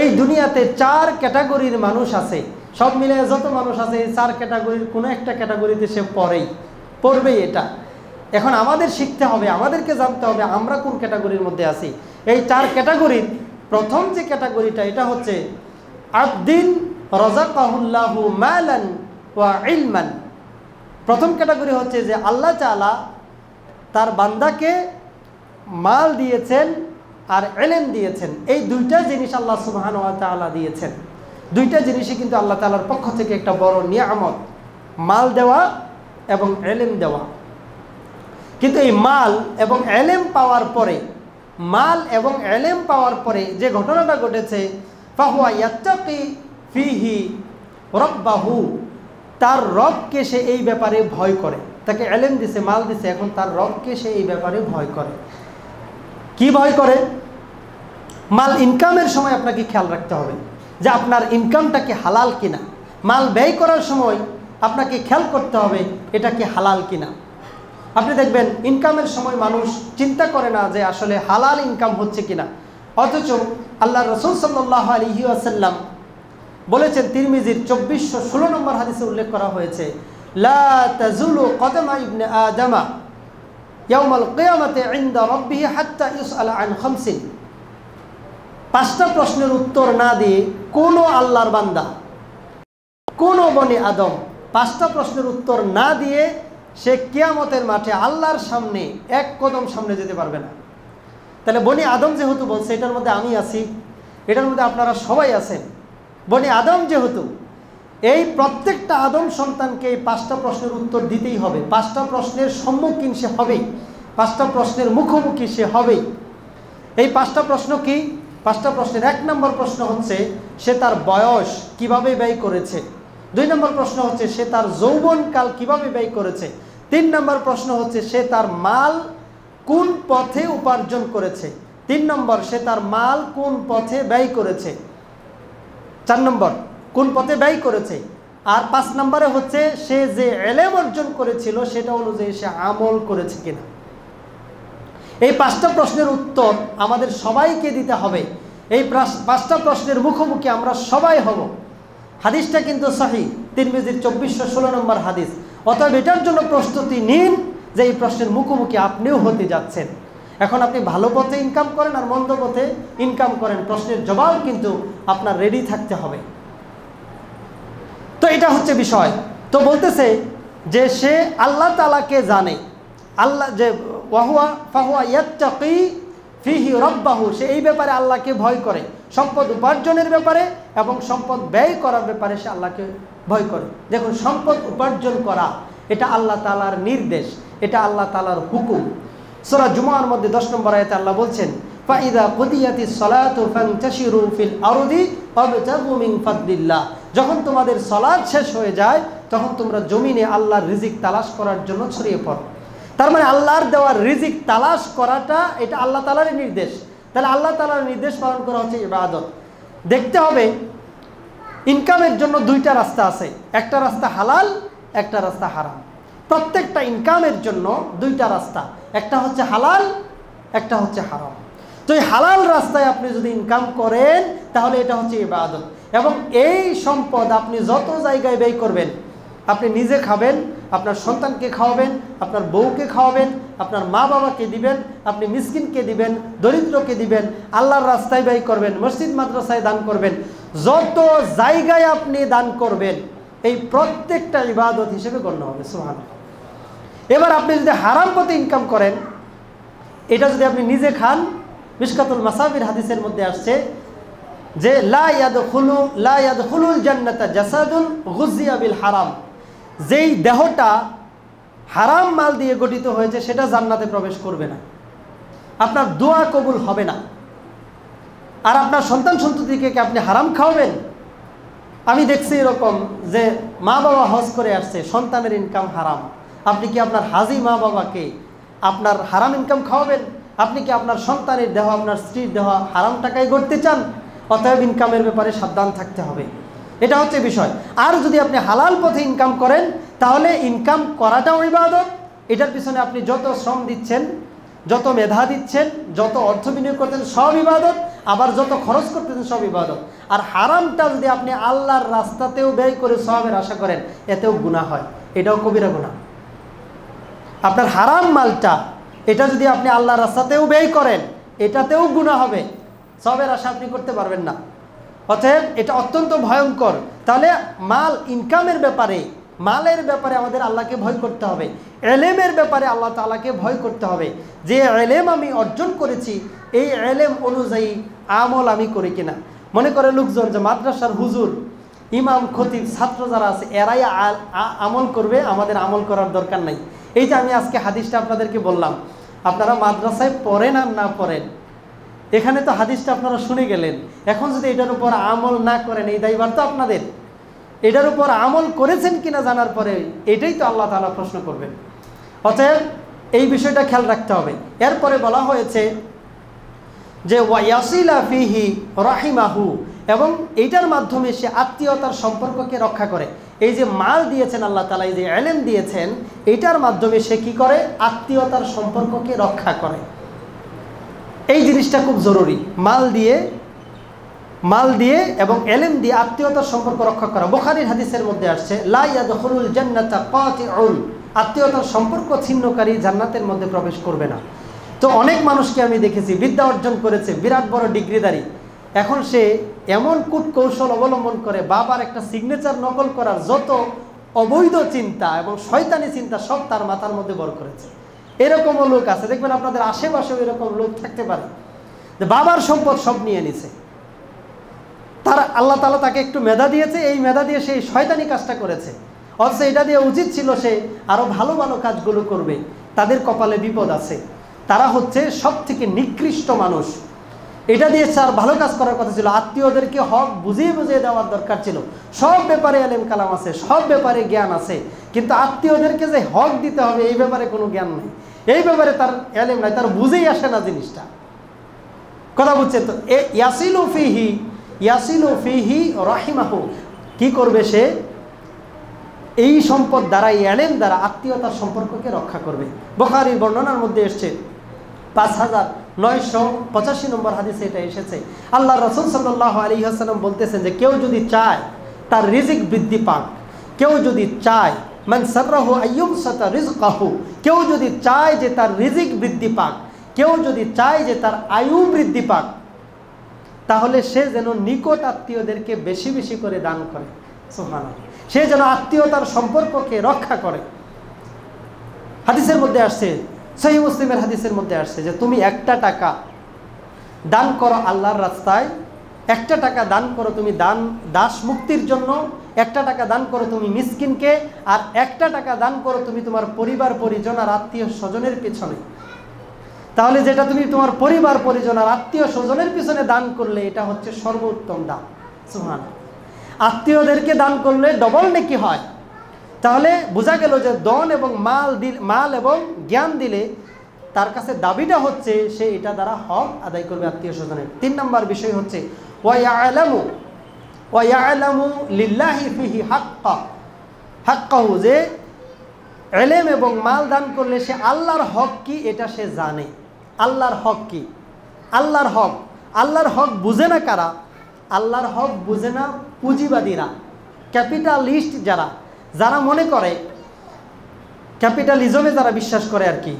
এই দুনিয়াতে 4 ক্যাটাগরির মানুষ আছে, সব মিলে যত মানুষ আছে এই 4 ক্যাটাগরির কোনো একটা ক্যাটাগরিতে সে পড়বেই। এটা এখন আমাদের শিখতে হবে, আমাদেরকে জানতে হবে আমরা কোন ক্যাটাগরির মধ্যে আছি। এই 4 ক্যাটাগরির প্রথম যে ক্যাটাগরিটা, এটা হচ্ছে আবদিন রাযাকাহুল্লাহু মালান ওয়া ইলমান। প্রথম ক্যাটাগরি হচ্ছে যে আল্লাহ তাআলা তার বান্দাকে মাল দিয়েছেন আর ইলম দিয়েছেন। এই দুইটা জিনিস আল্লাহ সুবহানাহু ওয়া তাআলা দিয়েছেন। দুইটা জিনিসই কিন্তু আল্লাহ তাআলার পক্ষ থেকে একটা বড় নিয়ামত, মাল দেওয়া এবং ইলম দেওয়া। কিন্তু এই মাল এবং ইলম পাওয়ার পরে যে ঘটনাটা ঘটেছে, ফাহুয়া ইয়াত্তাকি ফিহি রাব্বাহু, তার রবকে সে এই ব্যাপারে ভয় করে। তাকে ইলম দিছে, মাল দিছে, এখন তার রবকে সে এই ব্যাপারে ভয় করে। কি ভয় করে? মাল ইনকামের সময় আপনাকে খেয়াল রাখতে হবে যে আপনার ইনকামটা কি হালাল কিনা। মাল ব্যয় করার সময় আপনাকে খেয়াল করতে হবে এটা কি হালাল কিনা। আপনি দেখবেন ইনকামের সময় মানুষ চিন্তা করে না যে আসলে হালাল ইনকাম হচ্ছে কিনা, অথচ আল্লাহ রাসূল সাল্লাল্লাহু আলাইহি ওয়াসাল্লাম বলেছেন, তিরমিজির 2416 নম্বর হাদিসে উল্লেখ করা হয়েছে, লা তাজুলু কদমা ইবনে আদমা ইয়াউমাল কিয়ামাতি ইনদা রাব্বিহি হাত্তা ইউসআলা আন খামসিন। 5টা প্রশ্নের উত্তর না দিয়ে কোনো আল্লাহর বান্দা, কোনো বনি আদম 5টা প্রশ্নের উত্তর না দিয়ে সে কিয়ামতের মাঠে আল্লাহর সামনে এক কদম সামনে যেতে পারবে না। তাহলে বনি আদম যেহেতু বলছে, এটার মধ্যে আমি আছি, এটার মধ্যে আপনারা সবাই আছেন। বনি আদম যেহেতু, এই প্রত্যেকটা আদম সন্তানকে এই 5টা প্রশ্নের উত্তর দিতেই হবে। 5টা প্রশ্নের সম্মুখীন সে হবেই, 5টা প্রশ্নের মুখোমুখি সে হবেই। এই 5টা প্রশ্ন কি? 5টা প্রশ্নের 1 নম্বর প্রশ্ন হচ্ছে সে তার বয়স কিভাবে ব্যয় করেছে। 2 নম্বর প্রশ্ন হচ্ছে সে তার যৌবনকাল কিভাবে ব্যয় করেছে। 3 নম্বর প্রশ্ন হচ্ছে সে তার মাল কোন পথে উপার্জন করেছে। 3 নম্বর সে তার মাল কোন পথে ব্যয় করেছে। 4 নম্বর কোন পথে ব্যয় করেছে। আর 5 নম্বরে হচ্ছে সে যে ইলম অর্জন করেছিল সেটা অনুযায়ী সে আমল করেছে কিনা। এই 5টা প্রশ্নের উত্তর আমাদের সবাইকে দিতে হবে। এই 5টা প্রশ্নের মুখোমুখি আমরা সবাই হব। হাদিসটা কিন্তু সহিহ, তিরমিজির 2416 নম্বর হাদিস। অতএব এটার জন্য প্রস্তুতি নিন যে এই প্রশ্নের মুখোমুখি আপনিও হতে যাচ্ছেন। এখন আপনি ভালো পথে ইনকাম করেন আর মন্দ পথে ইনকাম করেন, প্রশ্নের জবাব কিন্তু আপনার রেডি থাকতে হবে। তো এটা হচ্ছে বিষয়। তো বলতেছে যে সে আল্লাহ তাআলাকে জানে, আল্লাহ যে ফাহুয়া ইয়াত্তাকি ফিহি রাব্বাহু, সে এই ব্যাপারে আল্লাহকে ভয় করে, সম্পদ উপার্জনের ব্যাপারে এবং সম্পদ ব্যয় করার ব্যাপারে সে আল্লাহকে ভয় করে। দেখুন, সম্পদ উপার্জন করা এটা আল্লাহ তাআলার নির্দেশ, এটা আল্লাহ তাআলার হুকুম। সূরা জুমার মধ্যে 10 নম্বর আয়াতে আল্লাহ বলছেন, ফাইদা কুদিয়াতিস সালাতু ফান্তাশিরু ফিল আরদি ওয়াবতাগু মিন ফাদলিল্লাহ। যখন তোমাদের সালাত শেষ হয়ে যায় তখন তোমরা জমিনে আল্লাহর রিজিক তালাশ করার জন্য ছড়িয়ে পড়ো। তার মানে আল্লাহর দেওয়ার রিজিক তালাশ করাটা এটা আল্লাহ তাআলারই নির্দেশ। তাহলে আল্লাহ তাআলার নির্দেশ পালন করা হচ্ছে ইবাদত। দেখতে হবে ইনকামের জন্য দুইটা রাস্তা আছে, একটা রাস্তা হালাল, একটা রাস্তা হারাম। প্রত্যেকটা ইনকামের জন্য দুইটা রাস্তা, একটা হচ্ছে হালাল, একটা হচ্ছে হারাম। তো এই হালাল রাস্তায় আপনি যদি ইনকাম করেন তাহলে এটা হচ্ছে ইবাদত। এবং এই সম্পদ আপনি যত জায়গায় ব্যয় করবেন, আপনি নিজে খাবেন, আপনার সন্তানকে খাওয়াবেন, আপনার বউকে খাওয়াবেন, আপনার মা বাবাকে দিবেন, আপনি মিসকিনকে দিবেন, দরিদ্রকে দিবেন, আল্লাহর রাস্তায় ব্যয় করবেন, মসজিদ মাদ্রাসায় দান করবেন, যত জায়গায় আপনি দান করবেন এই প্রত্যেকটা ইবাদত হিসেবে গণ্য হবে। সুবহানাল্লাহ। এবার আপনি যদি হারাম পথে ইনকাম করেন, এটা যদি আপনি নিজে খান, মিশকাতুল মাসাবির হাদিসের মধ্যে আসছে যে লা ইয়াদখুলুল জান্নাতা জাসাদুন গুযিয়া বিল হারাম, যেই দেহটা হারাম মাল দিয়ে গঠিত হয়েছে সেটা জান্নাতে প্রবেশ করবে না, আপনার দোয়া কবুল হবে না। আর আপনার সন্তান সন্ততিকে কি আপনি হারাম খাওয়াবেন? আমি দেখছি এরকম যে মা বাবা হজ করে আসছে, সন্তানের ইনকাম হারাম, আপনি কি আপনার হাজি মা বাবাকে আপনার হারাম ইনকাম খাওয়াবেন? আপনি কি আপনার সন্তানের দেহ, আপনার স্ত্রীর দেহ হারাম টাকায় গড়তে চান? অতএব ইনকামের ব্যাপারে সাবধান থাকতে হবে, এটা হচ্ছে বিষয়। আর যদি আপনি হালাল পথে ইনকাম করেন তাহলে ইনকাম করাটাও ইবাদত, এটার পিছনে আপনি যত শ্রম দিচ্ছেন, যত মেধা দিচ্ছেন, যত অর্থ বিনিয়োগ করতেন সব ইবাদত, আবার যত খরচ করতেছেন সব ইবাদত। আর হারামটা যদি আপনি আল্লাহর রাস্তাতেও ব্যয় করে সওয়াবের আশা করেন এতেও গুনাহ হয়, এটাও কবিরা গুনাহ। আপনার হারাম মালটা এটা যদি আপনি আল্লাহর রাস্তাতেও ব্যয় করেন এটাতেও গুনাহ হবে, সওয়াবের আশা আপনি করতে পারবেন না। অতএব এটা অত্যন্ত ভয়ঙ্কর। তাহলে মাল ইনকামের ব্যাপারে, মালের ব্যাপারে আমাদের আল্লাহকে ভয় করতে হবে, এলেমের ব্যাপারে আল্লাহ তাআলাকে ভয় করতে হবে। যে এলেম আমি অর্জন করেছি এই এলেম অনুযায়ী আমল আমি করি কিনা। মনে করে লোকজন যে মাদ্রাসার হুজুর, ইমাম, খতিব, ছাত্র যারা আছে এরাই আমল করবে, আমাদের আমল করার দরকার নাই। এই যে আমি আজকে হাদিসটা আপনাদেরকে বললাম, আপনারা মাদ্রাসায় পড়েন আর না পড়েন, এখানে তো হাদিসটা আপনারা শুনে গেলেন, এখন যদি এটার উপর আমল না করেন এই দায়ভার তো আপনাদের। এটার উপর আমল করেছেন কিনা জানার পরে এটাই তো আল্লাহ তাআলা প্রশ্ন করবেন। অতএব এই বিষয়টা খেয়াল রাখতে হবে। এরপরে বলা হয়েছে যে ওয়ায়াসিলা ফিহি রাহিমাহু, এবং এইটার মাধ্যমে সে আত্মীয়তার সম্পর্ককে রক্ষা করে। এই যে মাল দিয়েছেন আল্লাহ তাআলা, এই যে ইলম দিয়েছেন, এইটার মাধ্যমে সে কি করে? আত্মীয়তার সম্পর্ককে রক্ষা করে। এই জিনিসটা খুব জরুরি, মাল দিয়ে এবং ইলম দিয়ে আত্মীয়তার সম্পর্ক রক্ষা করা। বুখারীর হাদিসের মধ্যে আসছে লা ইয়াদখুলুল জান্নাতা কাতিউন, আত্মীয়তার সম্পর্ক ছিন্নকারী জান্নাতের মধ্যে প্রবেশ করবে না। তো অনেক মানুষকে আমি দেখেছি বিদ্যা অর্জন করেছে, বিরাট বড় ডিগ্রিধারী, এখন সে এমন কূটকৌশল অবলম্বন করে বাবার একটা সিগনেচার নকল করার যত অবৈধ চিন্তা এবং শয়তানি চিন্তা সব তার মাথার মধ্যে বর করেছে। এরকমও লোক আছে, দেখবেন আপনাদের আশেপাশেও এরকম লোক থাকতে পারে যে বাবার সম্পদ সব নিয়ে নিছে, তার আল্লাহ তাআলা তাকে একটু মেধা দিয়েছে, এই মেধা দিয়ে সেই শয়তানি কাজটা করেছে। অথচ এটা দিয়ে উচিত ছিল সে আরও ভালো ভালো কাজগুলো করবে। তাদের কপালে বিপদ আছে, তারা হচ্ছে সব থেকে নিকৃষ্ট মানুষ। এটা দিয়ে স্যার ভালো কাজ করার কথা ছিল, আত্মীয়দেরকে হক বুঝিয়ে বুঝিয়ে দেওয়ার দরকার ছিল। সব ব্যাপারে এলেম কালাম আছে, সব ব্যাপারে জ্ঞান আছে, কিন্তু আত্মীয়দেরকে যে হক দিতে হবে এই ব্যাপারে কোনো জ্ঞান নেই, এই ব্যাপারে তার এলেম নাই, তার বুঝেই আসে না জিনিসটা। কথা বুঝছেন তো? ইয়াসিলু ফিহি রাহিমাহু, কি করবে সে? এই সম্পদ দ্বারা, এলেম দ্বারা আত্মীয়তার সম্পর্ককে রক্ষা করবে। বুখারীর বর্ণনার মধ্যে এসেছে 5985 নম্বর হাদিসে এটা এসেছে, আল্লাহ রাসূল সাল্লাল্লাহু আলাইহি ওয়াসাল্লাম বলতেছেন যে কেউ যদি চায় তার রিজিক বৃদ্ধি পাক, কেউ যদি চায় মান সাররাহু আইয়ুমসাতা রিজকাহু, কেউ যদি চায় যে তার রিজিক বৃদ্ধি পাক, কেউ যদি চায় যে তার আয়ু বৃদ্ধি পাক, তাহলে সে যেন নিকট আত্মীয়দেরকে বেশি বেশি করে দান করে। সুবহানাল্লাহ, সে যেন আত্মীয়তার সম্পর্ককে রক্ষা করে। হাদিসের মধ্যে আসছে, সহিহ মুসলিমের হাদিসের মধ্যে আসছে যে তুমি একটা টাকা দান করো আল্লাহর রাস্তায়, একটা টাকা দান করো তুমি দাস মুক্তির জন্য, একটা টাকা দান করো তুমি মিসকিনকে, আর একটা টাকা দান করো তুমি তোমার পরিবার পরিজন আর আত্মীয় স্বজনের পিছনে। তাহলে যেটা তুমি তোমার পরিবার পরিজন আর আত্মীয় স্বজনের পিছনে দান করলে এটা হচ্ছে সর্বোত্তম দান। সুবহানাল্লাহ। আত্মীয়দেরকে দান করলে ডবল নেকি হয়। তাহলে বোঝা গেল যে ধন এবং মাল এবং জ্ঞান দিলে তার কাছে দাবিটা হচ্ছে সে এটা দ্বারা হক আদায় করবে আত্মীয় স্বজনের। 3 নম্বর বিষয় হচ্ছে ওয়ায়ালামু লিল্লাহি ফিহি হাক্কাহু, যে ইলম এবং মাল দান করলে সে আল্লাহর হক কি এটা সে জানে। আল্লাহর হক কি? আল্লাহর হক বুঝে না কারা? আল্লাহর হক বুঝে না পুঁজিবাদীরা, ক্যাপিটালিস্ট যারা মনে করে, ক্যাপিটালিজমে যারা বিশ্বাস করে আর কি।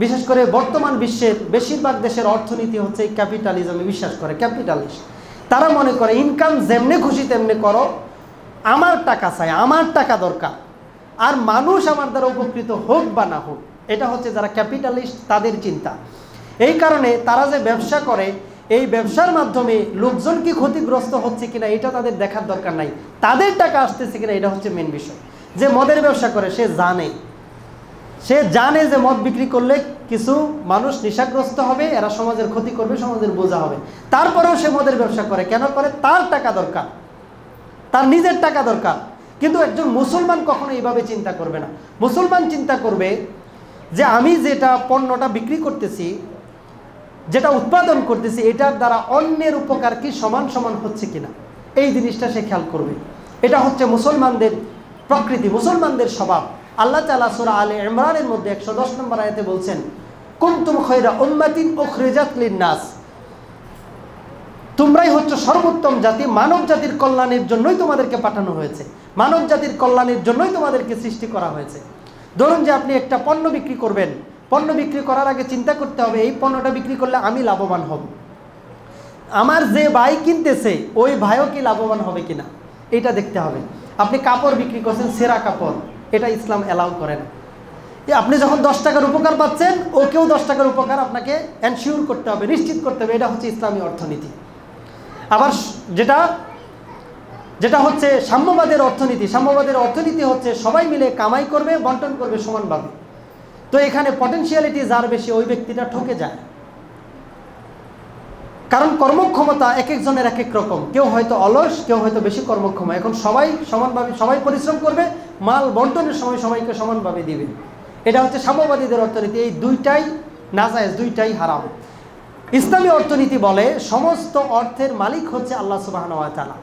বিশেষ করে বর্তমান বিশ্বের বেশিরভাগ দেশের অর্থনীতি হচ্ছে ক্যাপিটালিজমে বিশ্বাস করে, ক্যাপিটালিস্ট। তারা মনে করে ইনকাম যেমনি খুশি তেমনি করো, আমার টাকা চাই, আমার টাকা দরকার, আর মানুষ আমার দ্বারা উপকৃত হোক বা না হোক। এটা হচ্ছে যারা ক্যাপিটালিস্ট তাদের চিন্তা। এই কারণে তারা যে ব্যবসা করে, এই ব্যবসার মাধ্যমে লোকজন কি ক্ষতিগ্রস্ত হচ্ছে কিনা এটা তাদের দেখার দরকার নাই, তাদের টাকা আসতেছে কিনা এটা হচ্ছে মেন বিষয়। যে মদের ব্যবসা করে সে জানে যে মদ বিক্রি করলে কিছু মানুষ নেশাগ্রস্ত হবে, এরা সমাজের ক্ষতি করবে, সমাজের বোঝা হবে, তারপরেও সে মদের ব্যবসা করে। কেন করে? তার টাকা দরকার, তার নিজের টাকা দরকার। কিন্তু একজন মুসলমান কখনো এইভাবে চিন্তা করবে না। মুসলমান চিন্তা করবে যে আমি যেটা পণ্যটা বিক্রি করতেছি, যেটা উৎপাদন করতেছি, এটার দ্বারা অন্যের উপকার কি সমান সমান হচ্ছে কিনা, এই জিনিসটা সে খেয়াল করবে। এটা হচ্ছে মুসলমানদের প্রকৃতি, মুসলমানদের স্বভাব। আল্লাহ তাআলা সূরা আলে ইমরানের মধ্যে 110 নম্বর আয়াতে বলছেন, কুনতুম খায়রা উম্মাতিন উখরিজাত লিন-নাস, তোমরাই হচ্ছে সর্বোত্তম জাতি, মানব জাতির কল্যাণের জন্যই তোমাদেরকে পাঠানো হয়েছে, মানব জাতির কল্যাণের জন্যই তোমাদেরকে সৃষ্টি করা হয়েছে। ধরুন যে আপনি একটা পণ্য বিক্রি করবেন, পণ্য বিক্রি করার আগে চিন্তা করতে হবে এই পণ্যটা বিক্রি করলে আমি লাভবান হব, আমার যে ভাই কিনতেছে ওই ভাইও কি লাভবান হবে কিনা এটা দেখতে হবে। আপনি কাপড় বিক্রি করছেন, সেরা কাপড়, এটা ইসলাম অ্যালাউ করে না। আপনি যখন 10 টাকার উপকার পাচ্ছেন, ওকেও 10 টাকার উপকার আপনাকে এনশিওর করতে হবে, নিশ্চিত করতে হবে। এটা হচ্ছে ইসলামী অর্থনীতি। আবার যেটা হচ্ছে সাম্যবাদের অর্থনীতি, সাম্যবাদের অর্থনীতি হচ্ছে সবাই মিলে কামাই করবে, বন্টন করবে সমানভাবে। তো এখানে পটেনশিয়ালিটি যার বেশি ওই ব্যক্তিটা ঠকে যায়, কারণ কর্মক্ষমতা এক একজনের এক এক রকম। কেউ হয়তো অলস, কেউ হয়তো বেশি কর্মক্ষম। এখন সবাই সমানভাবে সবাই পরিশ্রম করবে, মাল বন্টনের সময় সবাইকে সমানভাবে দিবে। এটা হচ্ছে সাম্যবাদীদের অর্থনীতি। এই দুইটাই নাজায়েজ, দুইটাই হারাম। ইসলামী অর্থনীতি বলে সমস্ত অর্থের মালিক হচ্ছে আল্লাহ সুবহানাহু ওয়া তাআলা।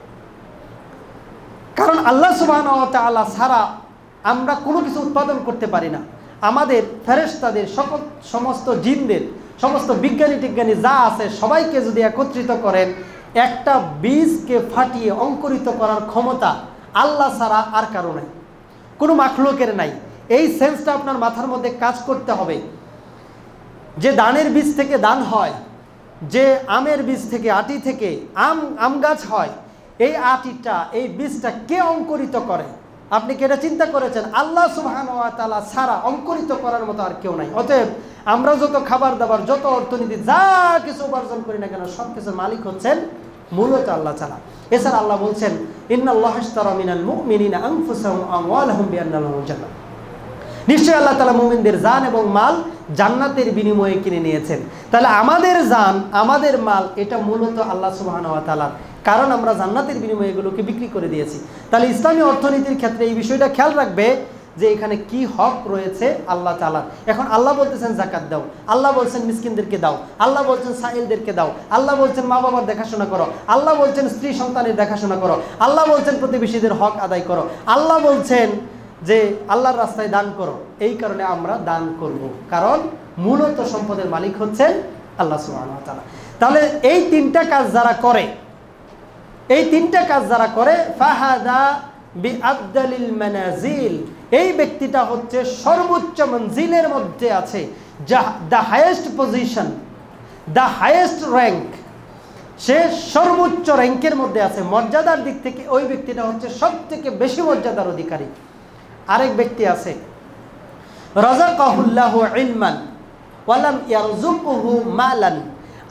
কারণ আল্লাহ সুবহানাহু ওয়া তাআলা ছাড়া আমরা কোনো কিছু উৎপাদন করতে পারি না। আমাদের ফেরেশতাদের, সমস্ত জিনদের, সমস্ত বিজ্ঞানী টিজ্ঞানী যা আছে সবাইকে যদি একত্রিত করেন, একটা বীজকে ফাটিয়ে অঙ্কুরিত করার ক্ষমতা আল্লাহ ছাড়া আর কারো নাই, কোনো মাখলুকের নাই। এই সেন্সটা আপনার মাথার মধ্যে কাজ করতে হবে। যে ধানের বীজ থেকে ধান হয়, যে আমের বীজ থেকে, আটি থেকে আম গাছ হয়, এই আটিটা, এই বীজটা কে অঙ্কুরিত করে? আপনি কি এটা চিন্তা করেছেন? আল্লাহ সুবহানাহু ওয়া তাআলা ছাড়া অঙ্কুরিত করার মতো আর কেউ নাই। অতএব আমরা যত খাবার দাবার, যত অর্থনীতি, যা কিছু উপার্জন করি না কেন, সব কিছুর মালিক হচ্ছেন মূলত আল্লাহ ছাড়া। এছাড়া আল্লাহ বলছেন, ইন্নাল্লাহা ইশতারা মিনাল মুমিনিনা আনফুসাহুম ওয়া আমওয়ালাহুম বিআন্না লাহুমুল জান্নাহ, নিশ্চয়ই আল্লাহ তাআলা মুমিনদের জান এবং মাল জান্নাতের বিনিময়ে কিনে নিয়েছেন। তাহলে আমাদের জান, আমাদের মাল, এটা মূলত আল্লাহ সুবহানাহু ওয়া তাআলার, কারণ আমরা জান্নাতের বিনিময়ে এগুলোকে বিক্রি করে দিয়েছি। তাহলে ইসলামী অর্থনীতির ক্ষেত্রে এই বিষয়টা খেয়াল রাখবে যে এখানে কি হক রয়েছে আল্লাহ তাআলার। এখন আল্লাহ বলতেছেন যাকাত দাও, আল্লাহ বলছেন মিসকিনদেরকে দাও, আল্লাহ বলছেন সাইলদেরকে দাও, আল্লাহ বলছেন মা বাবার দেখাশোনা করো, আল্লাহ বলছেন স্ত্রী সন্তানের দেখাশোনা করো, আল্লাহ বলছেন প্রতিবেশীদের হক আদায় করো, আল্লাহ বলছেন যে আল্লাহর রাস্তায় দান করো। এই কারণে আমরা দান করব, কারণ মূলত সম্পদের মালিক হচ্ছেন আল্লাহ সুবহানাহু ওয়া তাআলা। তাহলে এই তিনটা কাজ যারা করে, এই তিনটা কাজ যারা করে, ফাহাদা বিআফদালিল মানাজিল, এই ব্যক্তিটা হচ্ছে সর্বোচ্চ মঞ্জিলের মধ্যে আছে, the highest position, the highest rank, সে সর্বোচ্চ র্যাঙ্কের মধ্যে আছে। মর্যাদার দিক থেকে ওই ব্যক্তিটা হচ্ছে সবথেকে বেশি মর্যাদার অধিকারী। আরেক ব্যক্তি আছে, রাযাকাহুল্লাহু ইলমান ওয়া লাম ইয়ারযুকহু মালান,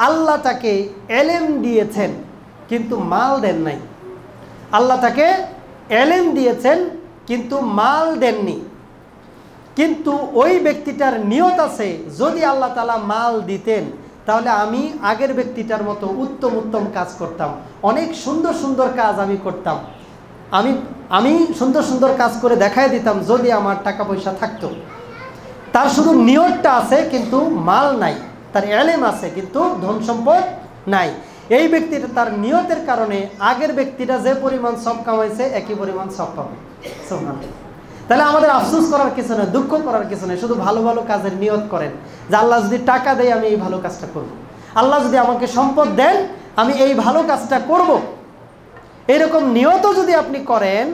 আল্লাহ তাকে ইলম দিয়েছেন কিন্তু মাল দেন নাই। আল্লাহ তাকে ইলম দিয়েছেন কিন্তু মাল দেননি। কিন্তু ওই ব্যক্তিটার নিয়ত আছে, যদি আল্লাহ তাআলা মাল দিতেন তাহলে আমি আগের ব্যক্তিটার মতো উত্তম উত্তম কাজ করতাম, অনেক সুন্দর সুন্দর কাজ আমি করতাম। আমি আমি সুন্দর সুন্দর কাজ করে দেখাই দিতাম যদি আমার টাকা পয়সা থাকতো। তার শুধু নিয়তটা আছে কিন্তু মাল নাই, তার এলেম আছে কিন্তু ধন সম্পদ নাই। এই ব্যক্তিটা তার নিয়তের কারণে আগের ব্যক্তিটা যে পরিমাণ সব কামাইছে একই পরিমাণ সব পাবে। তাহলে আমাদের আফসোস করার কিছু নেই, দুঃখ করার কিছু নেই, শুধু ভালো ভালো কাজের নিয়ত করেন যে আল্লাহ যদি টাকা দেয় আমি এই ভালো কাজটা করব, আল্লাহ যদি আমাকে সম্পদ দেন আমি এই ভালো কাজটা করব। এরকম নিয়তও যদি আপনি করেন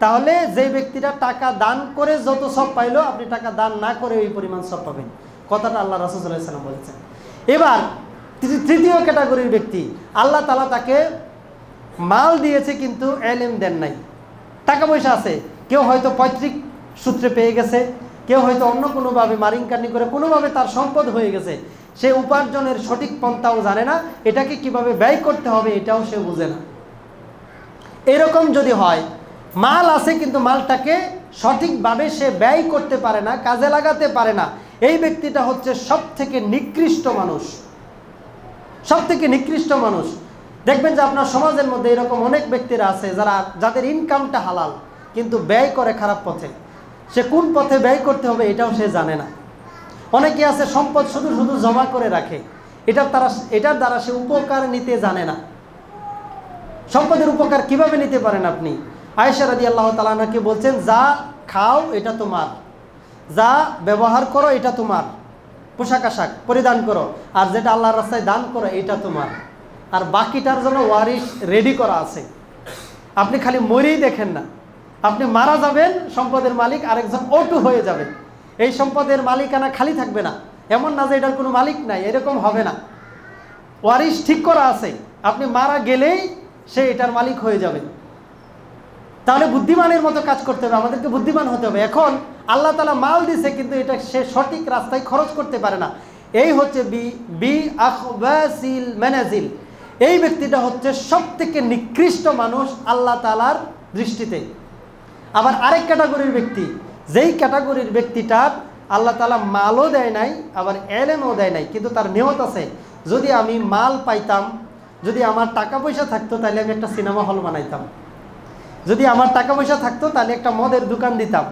তাহলে যে ব্যক্তিটা টাকা দান করে যত সব পাইলো আপনি টাকা দান না করে ওই পরিমাণ সব পাবেন। কথাটা আল্লাহ রাসূল সাল্লাল্লাহু আলাইহি ওয়াসাল্লাম বলেছেন। এবার তৃতীয় ক্যাটাগরির ব্যক্তি, আল্লাহ তাআলা তাকে মাল দিয়েছে কিন্তু ইলম দেন নাই। টাকা পয়সা আছে, কেউ হয়তো পৈতৃক সূত্রে পেয়ে গেছে, কেউ হয়তো অন্য কোনোভাবে মারিংকানি করে কোনোভাবে তার সম্পদ হয়ে গেছে, সে উপার্জনের সঠিক পন্থাও জানে না, এটাকে কিভাবে ব্যয় করতে হবে এটাও সে বুঝে না। এরকম যদি হয়, মাল আছে কিন্তু মালটাকে সঠিকভাবে সে ব্যয় করতে পারে না, কাজে লাগাতে পারে না, এই ব্যক্তিটা হচ্ছে সবথেকে নিকৃষ্ট মানুষ। সবথেকে নিকৃষ্ট মানুষ। দেখবেন যে আপনার সমাজের মধ্যে এরকম অনেক ব্যক্তিরা আছে যাদের ইনকামটা হালাল কিন্তু ব্যয় করে খারাপ পথে। সে কোন পথে ব্যয় করতে হবে এটাও সে জানে না। অনেকে আছে সম্পদ শুধু শুধু জমা করে রাখে, এটার দ্বারা সে উপকার নিতে জানে না। সম্পদের উপকার কিভাবে নিতে পারেন আপনি? আয়েশা রাদিয়াল্লাহু তাআলা আনহাকে বলছেন, যা খাও এটা তোমার, যা ব্যবহার করো এটা তোমার, পোশাক আশাক পরিধান করো, আর যেটা আল্লাহর রাস্তায় দান করো এটা তোমার, আর বাকিটার জন্য ওয়ারিশ রেডি করা আছে। আপনি খালি মরেই দেখেন না, আপনি মারা যাবেন, সম্পদের মালিক আরেকজন অটু হয়ে যাবে। এই সম্পদের মালিকানা খালি থাকবে না, এমন না যে এটার কোনো মালিক নাই, এরকম হবে না। ওয়ারিশ ঠিক করা আছে, আপনি মারা গেলেই সে এটার মালিক হয়ে যাবে। তাহলে বুদ্ধিমানের মতো কাজ করতে হবে, আমাদেরকে বুদ্ধিমান হতে হবে। এখন আল্লাহ তাআলা মাল দিছে কিন্তু এটা সে সঠিক রাস্তায় খরচ করতে পারে না। এই হচ্ছে বি আখবাসিল মানাজিল। এই ব্যক্তিটা হচ্ছে সবথেকে নিকৃষ্ট মানুষ আল্লাহ তাআলার দৃষ্টিতে। আবার আরেক ক্যাটাগরির ব্যক্তি, যেই ক্যাটাগরির ব্যক্তিটার আল্লাহ তাআলা মালও দেয় নাই আবার ইলমও দেয় নাই, কিন্তু তার নিয়ত আছে যদি আমি মাল পাইতাম, যদি আমার টাকা পয়সা থাকতো তাহলে আমি একটা সিনেমা হল বানাইতাম, যদি আমার টাকা পয়সা থাকতো তাহলে একটা মদের দোকান দিতাম,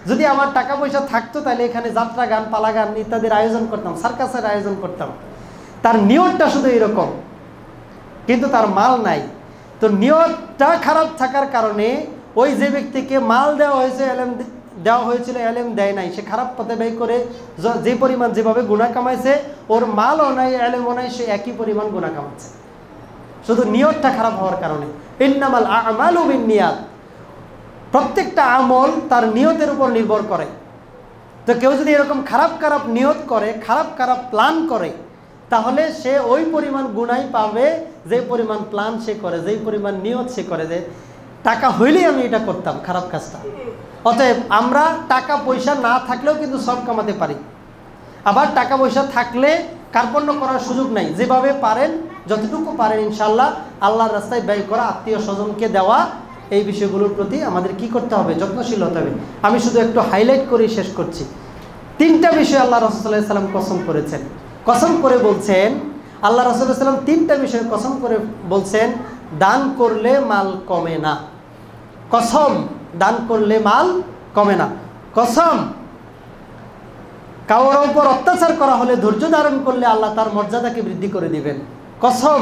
যদি আমার টাকা পয়সা থাকতো তাহলে এখানে যাত্রা গান, পালা গান ইত্যাদির আয়োজন করতাম, সার্কাসের আয়োজন করতাম। তার নিয়তটা শুধু এরকম, কিন্তু তার মাল নাই। তো নিয়তটা খারাপ থাকার কারণে ওই যে ব্যক্তিকে মাল দেওয়া হয়েছে, ইলম দেওয়া হয়েছিল, ইলম দেয় নাই, সে খারাপ পথে ব্যয় করে যে পরিমাণ যেভাবে গুনাহ কামাইছে, ওর মালও নাই ইলমও নাই, সে একই পরিমাণ গুনাহ কামাচ্ছে, শুধু নিয়তটা খারাপ হওয়ার কারণে। ইন্নামাল আমালু বিন্নিয়াত, প্রত্যেকটা আমল তার নিয়তের উপর নির্ভর করে। তো কেউ যদি এরকম খারাপ খারাপ নিয়ত করে, খারাপ খারাপ প্ল্যান করে, তাহলে সে ওই পরিমাণ গুনাহ পাবে যে পরিমাণ প্ল্যান সে করে, যেই পরিমাণ নিয়ত সে করে, যে টাকা হইলেই আমি এটা করতাম খারাপ কাজটা। অতএব আমরা টাকা পয়সা না থাকলেও কিন্তু সব কামাতে পারি, আবার টাকা পয়সা থাকলে কার্পণ্য করার সুযোগ নাই। যেভাবে পারেন, যতটুকু পারেন ইনশাআল্লাহ আল্লাহর রাস্তায় ব্যয় করা, আত্মীয় স্বজনকে দেওয়া, এই বিষয়গুলোর প্রতি আমাদের কি করতে হবে? যত্নশীল হতে হবে। আমি শুধু একটু হাইলাইট করে শেষ করছি। তিনটা বিষয় আল্লাহ রাসূল সাল্লাল্লাহু আলাইহি ওয়াসাল্লাম কসম করেছেন। কসম করে বলছেন, আল্লাহ রাসূল সাল্লাল্লাহু আলাইহি ওয়াসাল্লাম তিনটা বিষয়ে কসম করে বলছেন, দান করলে মাল কমে না। কসম, দান করলে মাল কমে না। কসম, কারোর উপর অত্যাচার করা হলে ধৈর্য ধারণ করলে আল্লাহ তার মর্যাদাকে বৃদ্ধি করে দিবেন। কসম,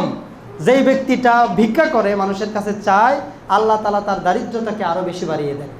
যেই ব্যক্তিটা ভিক্ষা করে, মানুষের কাছে চায়, আল্লাহ তাআলা তার দারিদ্রতাকে আরো বেশি বাড়িয়ে দেন।